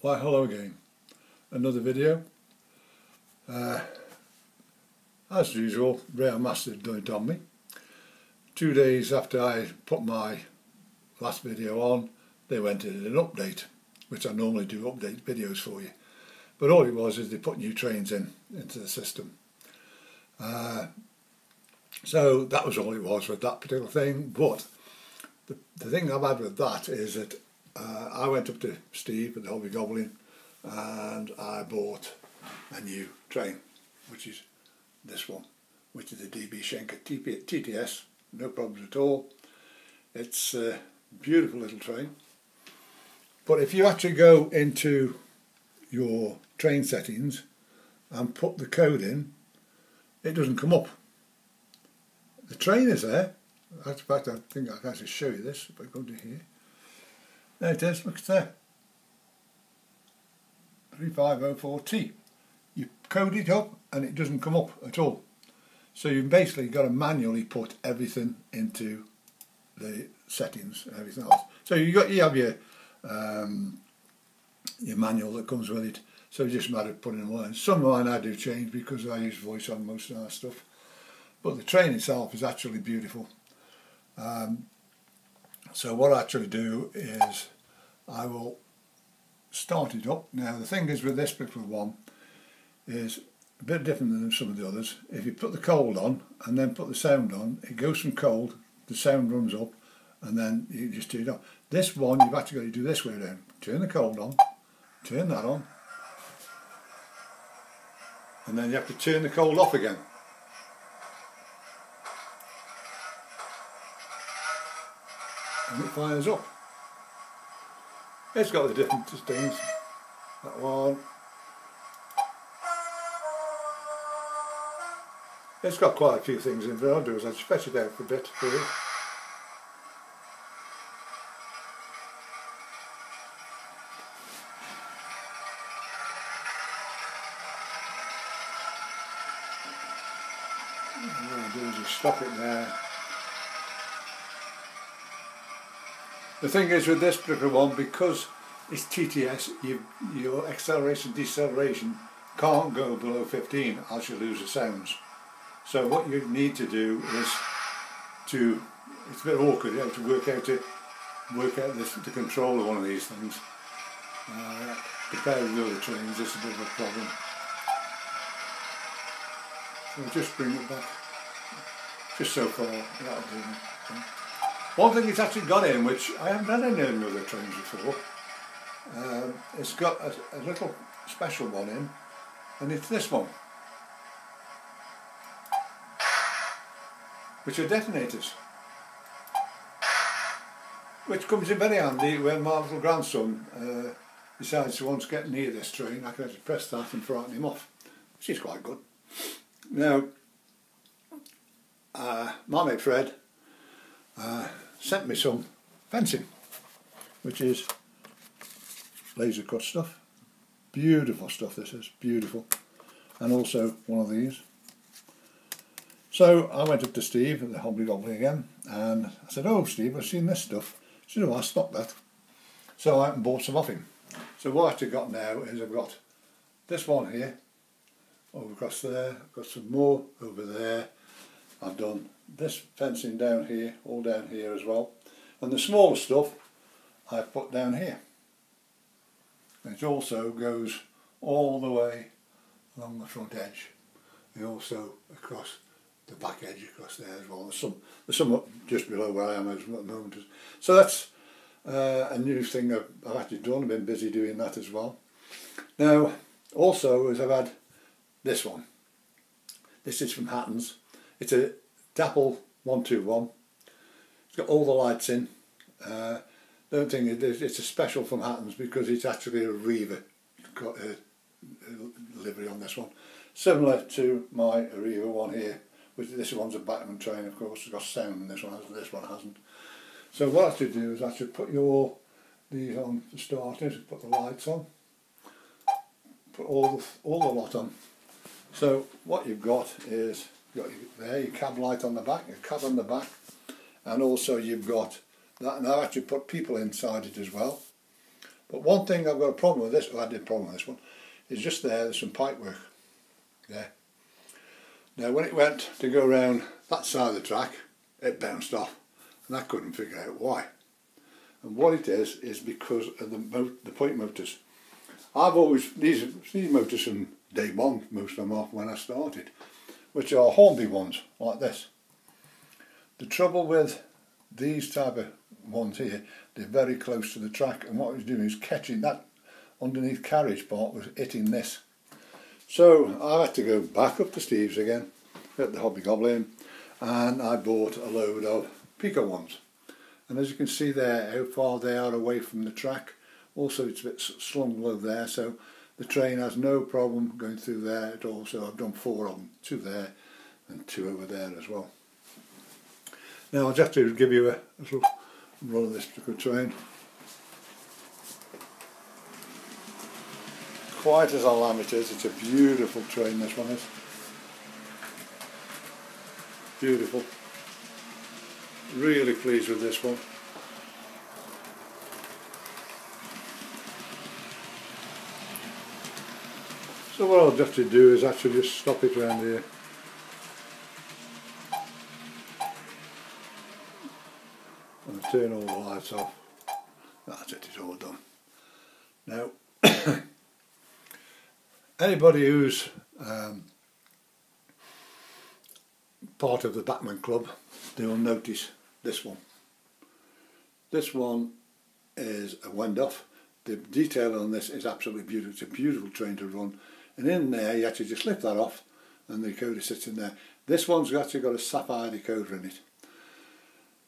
Why hello again, another video. As usual, Rail Master done it on me. 2 days after I put my last video on, they went in an update, which I normally do update videos for you. But all it was is they put new trains into the system. So that was all it was with that particular thing. But the thing I've had with that is that I went up to Steve at the Hobby Goblin and I bought a new train, which is this one, which is a DB Schenker TTS, no problems at all. It's a beautiful little train. But if you actually go into your train settings and put the code in, it doesn't come up. The train is there. In fact, I think I can actually show you this if I go to here. There it is, look, it's there. 3504T. You code it up and it doesn't come up at all. So you've basically got to manually put everything into the settings and everything else. So you have your manual that comes with it. So it's just a matter of putting them on. Some of mine I do change because I use voice on most of that stuff. But the train itself is actually beautiful. So what I actually do is I will start it up. Now the thing is with this particular one is a bit different than some of the others. If you put the cold on and then put the sound on, it goes from cold, the sound runs up, and then you just turn it on. This one you've actually got to do this way around. Turn the cold on, turn that on, and then you have to turn the cold off again. And it fires up. It's got the different things. That one. It's got quite a few things in there. I'll do is I'll stretch it out for a bit for you. What I'll do is just stop it there. The thing is with this particular one, because it's TTS, your acceleration deceleration can't go below 15 else you lose the sounds. So what you need to do is it's a bit awkward, you have to work out the control of one of these things. Compared with the other trains, it's a bit of a problem. So just bring it back, just so far, that'll do. One thing it's actually got in, which I haven't had any other trains before, it's got a little special one in, and it's this one, which are detonators, which comes in very handy when my little grandson decides he wants to get near this train. I can actually press that and frighten him off, which is quite good. Now, my mate Fred sent me some fencing, which is laser cut stuff. Beautiful stuff this is, beautiful. And also one of these. So I went up to Steve at the Hobby Goblin again and I said, "Oh Steve, I've seen this stuff." He said, "Oh, I stopped that." So I went and bought some off him. So what I've actually got now is I've got this one here, over across there, I've got some more over there. I've done this fencing down here, all down here as well. And the smaller stuff I've put down here. It also goes all the way along the front edge and also across the back edge across there as well. There's some up just below where I am at the moment. So that's a new thing I've actually done. I've been busy doing that as well. Now also as I've had this one. This is from Hatton's. It's a Dapple 121. It's got all the lights in. The only thing is it's a special from Hatton's because it's actually a Reaver livery on this one. Similar to my Reaver one here, which this one's a Batman train, of course. It's got sound, and this one hasn't. So what I should do is I should put these on for starters, put the lights on, put all the lot on. So what you've got is your cab light on the back, your cab on the back, and also you've got that. And I've actually put people inside it as well. But one thing I've got a problem with this, well, I did a problem with this one, is just there's some pipe work there. Now when it went to go around that side of the track, it bounced off, and I couldn't figure out why. And what it is because of the point motors. I've always, these motors from day one, most of them off when I started, which are Hornby ones, like this. The trouble with these type of ones here, they're very close to the track, and what I was doing is catching that underneath carriage part was hitting this. So I had to go back up to Steve's again at the Hobby Goblin, and I bought a load of Pico ones. And as you can see there, how far they are away from the track. Also it's a bit slung low there, so the train has no problem going through there at all. So I've done 4 of them, 2 there and 2 over there as well. Now I'll just have to give you a little run of this particular train. Quite as I'll it is, it's a beautiful train, this one is. Beautiful. Really pleased with this one. So what I'll have to do is actually just stop it around here. And turn all the lights off. That's it, it's all done. Now, anybody who's part of the Batman Club, they will notice this one. This one is a Wendoff. The detail on this is absolutely beautiful. It's a beautiful train to run. And in there you actually just lift that off and the decoder sits in there. This one's actually got a sapphire decoder in it.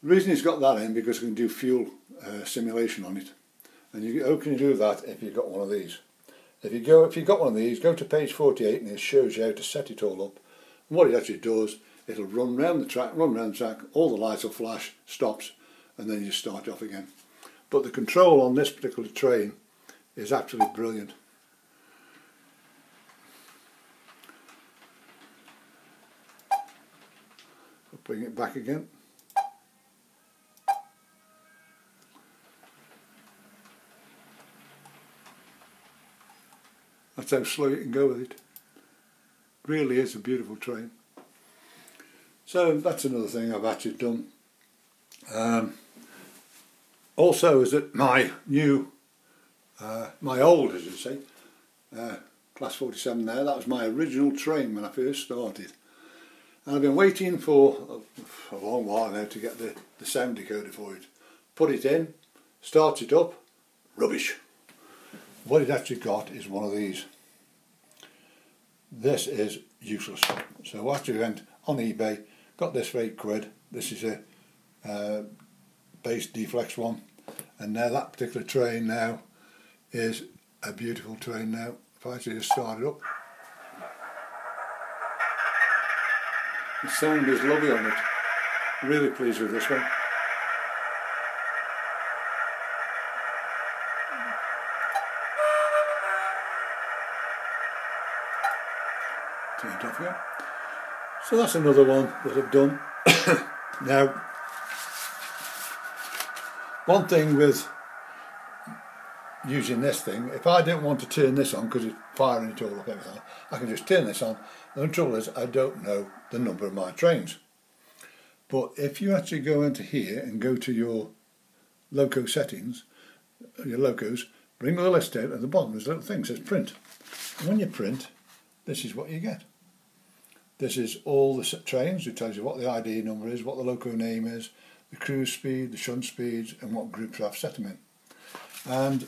The reason it's got that in because you can do fuel simulation on it. And how can you do that if you've got one of these? If you've got one of these, go to page 48 and it shows you how to set it all up. And what it actually does, it'll run round the track, all the lights will flash, stops, and then you just start off again. But the control on this particular train is absolutely brilliant. I'll bring it back again. That's how slow you can go with it. Really is a beautiful train. So that's another thing I've actually done. Also is that my new, my old, as you say, class 47 there, that was my original train when I first started. And I've been waiting for a long while now to get the sound decoder for it. Put it in, start it up, rubbish. What it actually got is one of these. This is useless. So I actually went on eBay, got this for £8. This is a base deflex one, and now that particular train now is a beautiful train now. If I actually just start it up, the sound is lovely on it. Really pleased with this one. Turn it off again. So that's another one that I've done. Now, one thing with using this thing, if I don't want to turn this on because it's firing it all up everything, I can just turn this on. The trouble is I don't know the number of my trains. But if you actually go into here and go to your loco settings, your locos, bring the list out, at the bottom there's a little thing that says print. And when you print, this is what you get. This is all the trains. It tells you what the ID number is, what the loco name is, the cruise speed, the shunt speeds, and what groups I've set them in. And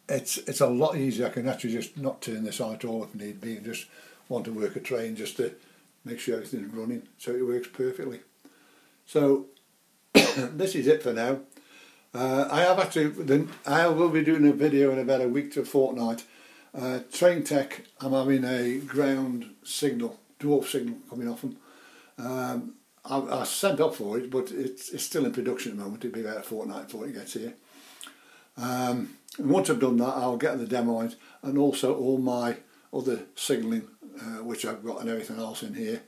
it's a lot easier. I can actually just not turn this on at all if need be, and just want to work a train just to make sure everything's running so it works perfectly. So this is it for now. I will be doing a video in about a week to a fortnight. Train Tech, I'm having a ground signal, dwarf signal coming off them. I sent up for it, but it's still in production at the moment. It'll be about a fortnight before it gets here. And once I've done that, I'll get the demo out, and also all my other signalling, which I've got and everything else in here,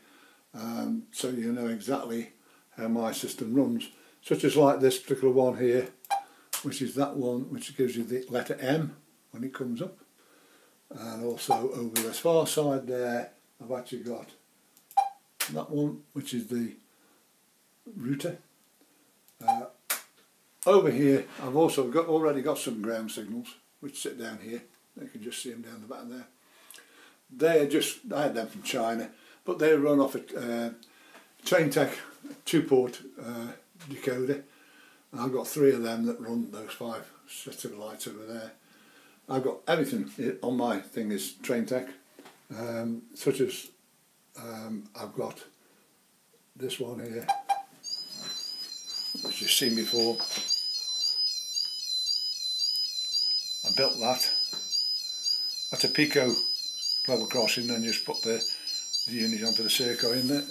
so you know exactly how my system runs. Such as like this particular one here, which is that one which gives you the letter M when it comes up. And also over this far side there, I've actually got that one, which is the router. Over here, I've also already got some ground signals, which sit down here. You can just see them down the back there. They're just, I had them from China, but they run off a TrainTech 2-port decoder. I've got 3 of them that run those 5 sets of lights over there. I've got everything on my thing is TrainTech, such as I've got this one here, which you've seen before. I built that. That's a Pico level crossing, and just put the unit onto the Serco in there.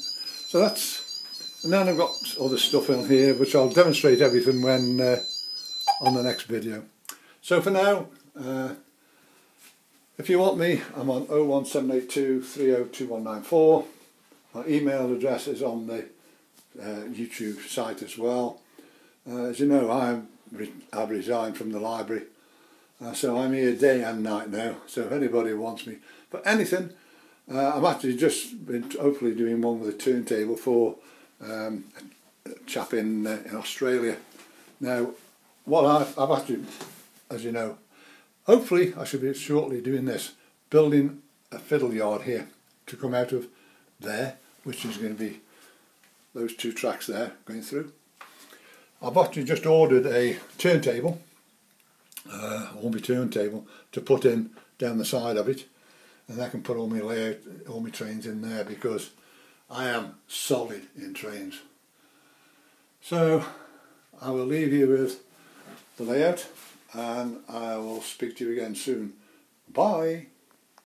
So that's, and then I've got other stuff in here, which I'll demonstrate everything when on the next video. So for now, if you want me, I'm on 01782 302194. My email address is on the YouTube site as well. As you know, I've resigned from the library, so I'm here day and night now. So if anybody wants me for anything, I've actually just been hopefully doing one with a turntable for a chap in Australia. Now, what I've actually, as you know, hopefully I should be shortly doing this, building a fiddle yard here to come out of there, which is going to be those 2 tracks there going through. I've actually just ordered a turntable, Orby turntable, to put in down the side of it, and I can put all my layout, all my trains in there, because I am solid in trains. So I will leave you with the layout, and I will speak to you again soon. Bye.